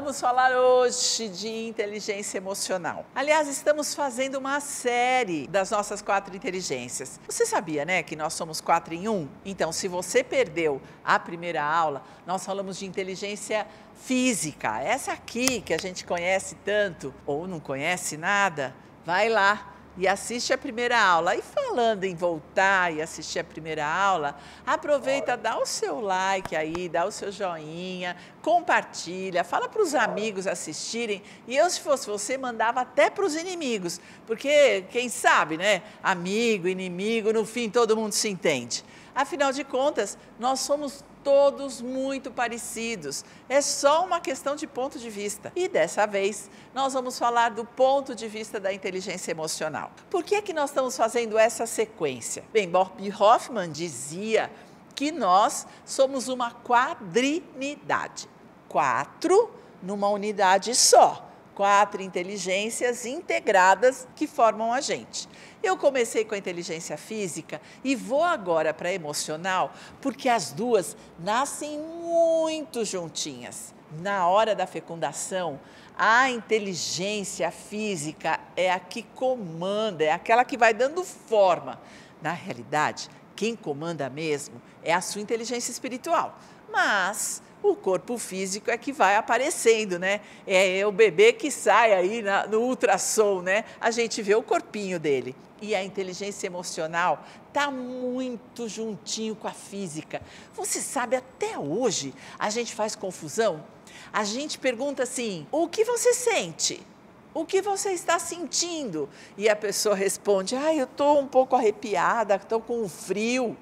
vamos falar hoje de inteligência emocional. Aliás, estamos fazendo uma série das nossas 4 inteligências. Você sabia, né, que nós somos 4 em 1? Então, se você perdeu a primeira aula, nós falamos de inteligência física. Essa aqui que a gente conhece tanto ou não conhece nada, vai lá e assiste a primeira aula. E falando em voltar e assistir a primeira aula, aproveita, dá o seu like aí, dá o seu joinha, compartilha, fala para os amigos assistirem. E eu, se fosse você, mandava até para os inimigos, porque quem sabe, né? Amigo, inimigo, no fim todo mundo se entende. Afinal de contas, nós somos todos muito parecidos, é só uma questão de ponto de vista. E dessa vez, nós vamos falar do ponto de vista da inteligência emocional. Por que é que nós estamos fazendo essa sequência? Bem, Bob Hoffman dizia que nós somos uma quadrinidade, 4 numa unidade só. 4 inteligências integradas que formam a gente. Eu comecei com a inteligência física e vou agora para a emocional, porque as duas nascem muito juntinhas. Na hora da fecundação, a inteligência física é a que comanda, é aquela que vai dando forma. Na realidade, quem comanda mesmo é a sua inteligência espiritual. Mas o corpo físico é que vai aparecendo, né? É o bebê que sai aí no ultrassom, né? A gente vê o corpinho dele. E a inteligência emocional está muito juntinho com a física. Você sabe, até hoje a gente faz confusão. A gente pergunta assim, o que você sente? O que você está sentindo? E a pessoa responde, eu estou um pouco arrepiada, estou com frio.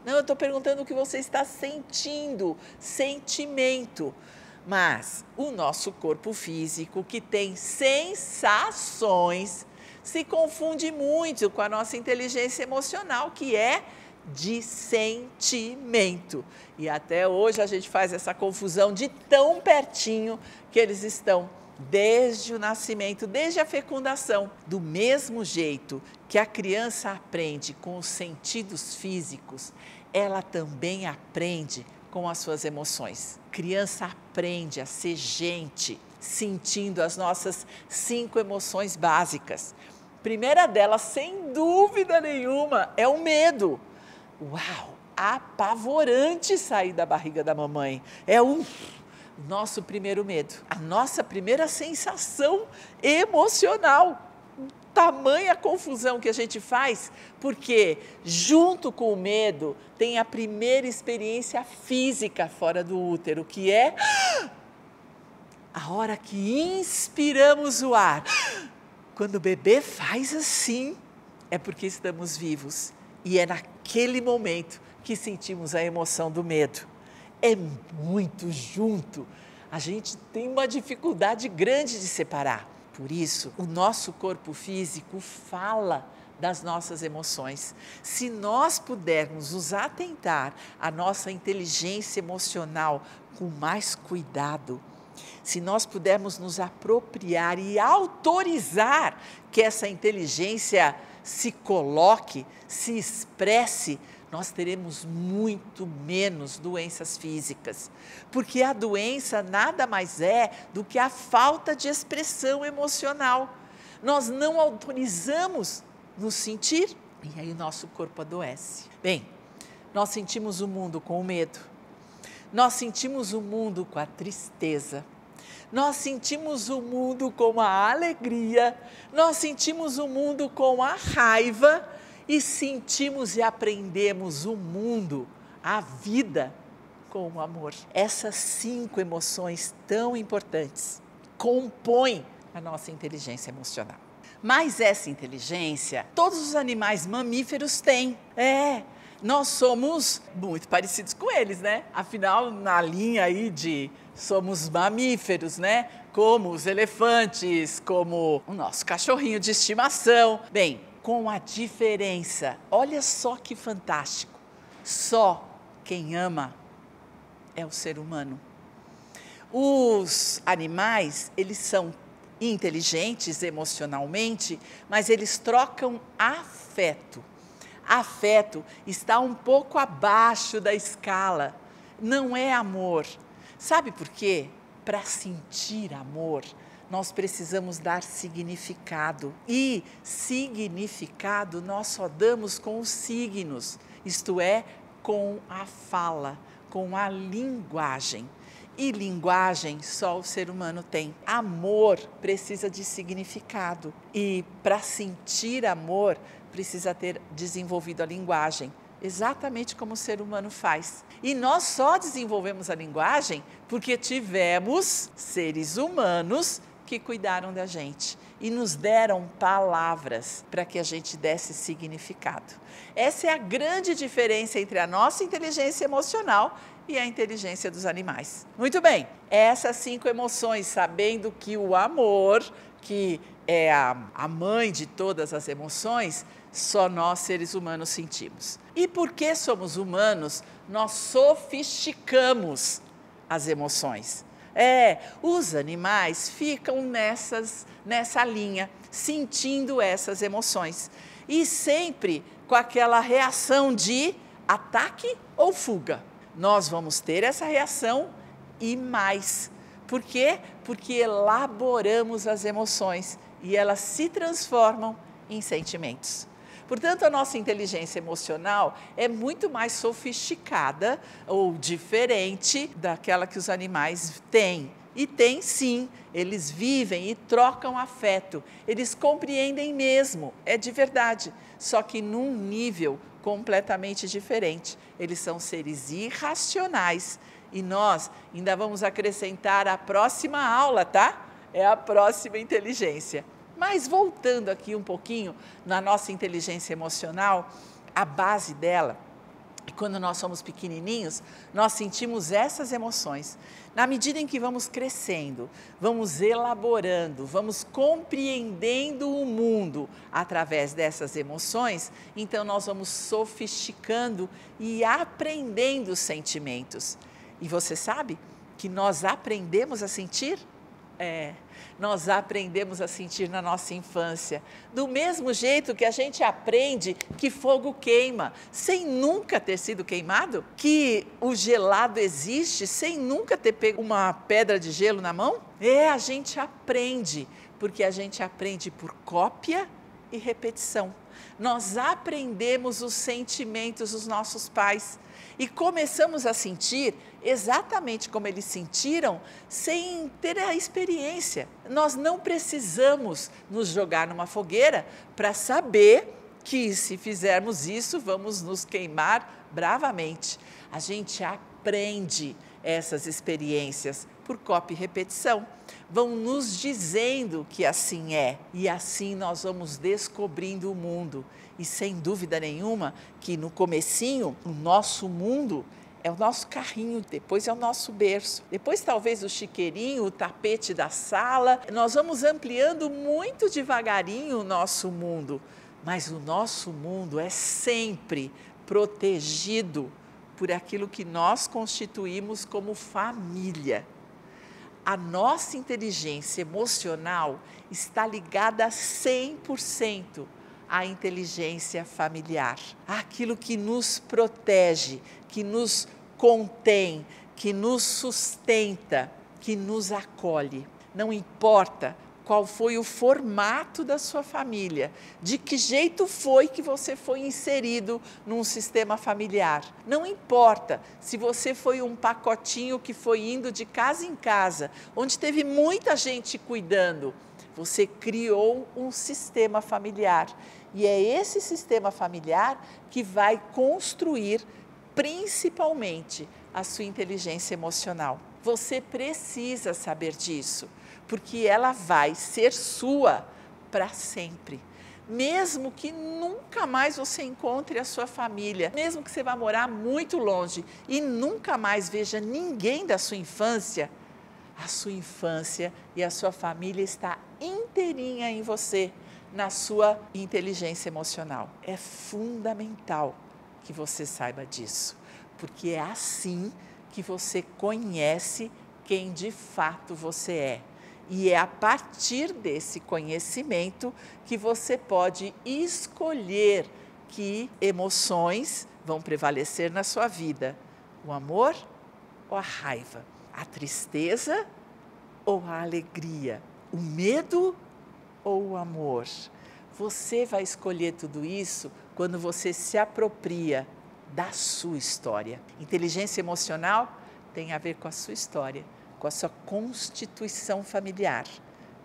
Não, eu estou perguntando o que você está sentindo, sentimento. Mas o nosso corpo físico, que tem sensações, se confunde muito com a nossa inteligência emocional, que é de sentimento. E até hoje a gente faz essa confusão de tão pertinho que eles estão desde o nascimento, desde a fecundação. Do mesmo jeito que a criança aprende com os sentidos físicos, ela também aprende com as suas emoções. A criança aprende a ser gente, sentindo as nossas 5 emoções básicas. Primeira delas, sem dúvida nenhuma, é o medo. Uau, apavorante sair da barriga da mamãe. É o nosso primeiro medo, a nossa primeira sensação emocional. Tamanha confusão que a gente faz, porque junto com o medo tem a primeira experiência física fora do útero, que é a hora que inspiramos o ar. Quando o bebê faz assim, é porque estamos vivos. E é naquele momento que sentimos a emoção do medo. É muito junto. A gente tem uma dificuldade grande de separar. Por isso, o nosso corpo físico fala das nossas emoções. Se nós pudermos nos atentar à nossa inteligência emocional com mais cuidado, se nós pudermos nos apropriar e autorizar que essa inteligência se coloque, se expresse, nós teremos muito menos doenças físicas, porque a doença nada mais é do que a falta de expressão emocional. Nós não autorizamos nos sentir e aí o nosso corpo adoece. Bem, nós sentimos o mundo com o medo, nós sentimos o mundo com a tristeza, nós sentimos o mundo com a alegria, nós sentimos o mundo com a raiva, e sentimos e aprendemos o mundo, a vida, com o amor. Essas 5 emoções tão importantes compõem a nossa inteligência emocional. Mas essa inteligência, todos os animais mamíferos têm. Nós somos muito parecidos com eles, né? Afinal, na linha aí somos mamíferos, né? Como os elefantes, como o nosso cachorrinho de estimação. Bem, com a diferença, olha só que fantástico, só quem ama é o ser humano. Os animais, eles são inteligentes emocionalmente, mas eles trocam afeto. Afeto está um pouco abaixo da escala, não é amor. Sabe por quê? para sentir amor, nós precisamos dar significado. E significado nós só damos com os signos, isto é, com a fala, com a linguagem. E linguagem só o ser humano tem. Amor precisa de significado. E para sentir amor, precisa ter desenvolvido a linguagem, exatamente como o ser humano faz. E nós só desenvolvemos a linguagem porque tivemos seres humanos que cuidaram da gente e nos deram palavras para que a gente desse significado. Essa é a grande diferença entre a nossa inteligência emocional e a inteligência dos animais. Muito bem, essas 5 emoções, sabendo que o amor, que é a mãe de todas as emoções, só nós seres humanos sentimos. E porque somos humanos, nós sofisticamos as emoções. Os animais ficam nessa linha, sentindo essas emoções. E sempre com aquela reação de ataque ou fuga. Nós vamos ter essa reação e mais. Por quê? Porque elaboramos as emoções e elas se transformam em sentimentos. Portanto, a nossa inteligência emocional é muito mais sofisticada ou diferente daquela que os animais têm. E tem sim, eles vivem e trocam afeto, eles compreendem mesmo, é de verdade, só que num nível completamente diferente. Eles são seres irracionais e nós ainda vamos acrescentar a próxima aula, tá? É a próxima inteligência. Mas voltando aqui um pouquinho na nossa inteligência emocional, a base dela, quando nós somos pequenininhos, nós sentimos essas emoções. Na medida em que vamos crescendo, vamos elaborando, vamos compreendendo o mundo através dessas emoções, então nós vamos sofisticando e aprendendo os sentimentos. E você sabe que nós aprendemos a sentir? Nós aprendemos a sentir na nossa infância, do mesmo jeito que a gente aprende que fogo queima, sem nunca ter sido queimado, que o gelado existe sem nunca ter pego uma pedra de gelo na mão. A gente aprende, porque a gente aprende por cópia e repetição. Nós aprendemos os sentimentos dos nossos pais e começamos a sentir exatamente como eles sentiram, sem ter a experiência. Nós não precisamos nos jogar numa fogueira para saber que se fizermos isso, vamos nos queimar bravamente. A gente aprende essas experiências por cópia e repetição. Vão nos dizendo que assim é, e assim nós vamos descobrindo o mundo. E sem dúvida nenhuma que no comecinho, o nosso mundo é o nosso carrinho, depois é o nosso berço, depois talvez o chiqueirinho, o tapete da sala. Nós vamos ampliando muito devagarinho o nosso mundo, mas o nosso mundo é sempre protegido por aquilo que nós constituímos como família. A nossa inteligência emocional está ligada a 100% à inteligência familiar, aquilo que nos protege, que nos contém, que nos sustenta, que nos acolhe. Não importa qual foi o formato da sua família, de que jeito foi que você foi inserido num sistema familiar. Não importa se você foi um pacotinho que foi indo de casa em casa, onde teve muita gente cuidando. Você criou um sistema familiar e é esse sistema familiar que vai construir principalmente a sua inteligência emocional. Você precisa saber disso, porque ela vai ser sua para sempre. Mesmo que nunca mais você encontre a sua família, mesmo que você vá morar muito longe e nunca mais veja ninguém da sua infância, a sua infância e a sua família está inteirinha em você, na sua inteligência emocional. É fundamental que você saiba disso, porque é assim que você conhece quem de fato você é. E é a partir desse conhecimento que você pode escolher que emoções vão prevalecer na sua vida. O amor ou a raiva? A tristeza ou a alegria? O medo ou o amor? Você vai escolher tudo isso quando você se apropria da sua história. Inteligência emocional tem a ver com a sua história, com a sua constituição familiar,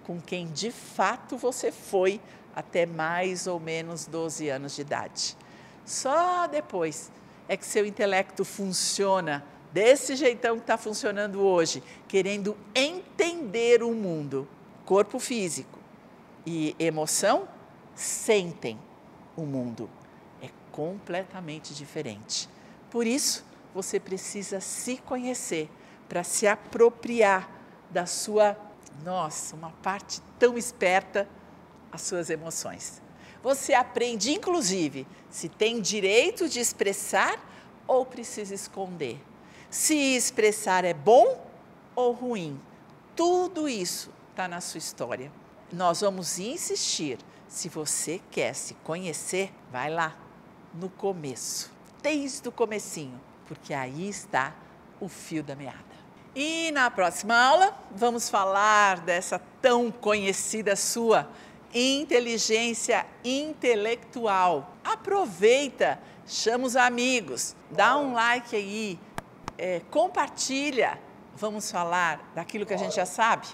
com quem de fato você foi até mais ou menos 12 anos de idade. Só depois é que seu intelecto funciona desse jeitão que está funcionando hoje, querendo entender o mundo. Corpo físico e emoção sentem o mundo. É completamente diferente. Por isso, você precisa se conhecer para se apropriar da sua, uma parte tão esperta, as suas emoções. Você aprende, inclusive, se tem direito de expressar ou precisa esconder. Se expressar é bom ou ruim. Tudo isso está na sua história. Nós vamos insistir. Se você quer se conhecer, vai lá, no começo, desde o comecinho, porque aí está o fio da meada. E na próxima aula, vamos falar dessa tão conhecida sua inteligência intelectual. Aproveita, chama os amigos, dá um like aí, compartilha. Vamos falar daquilo que a gente já sabe?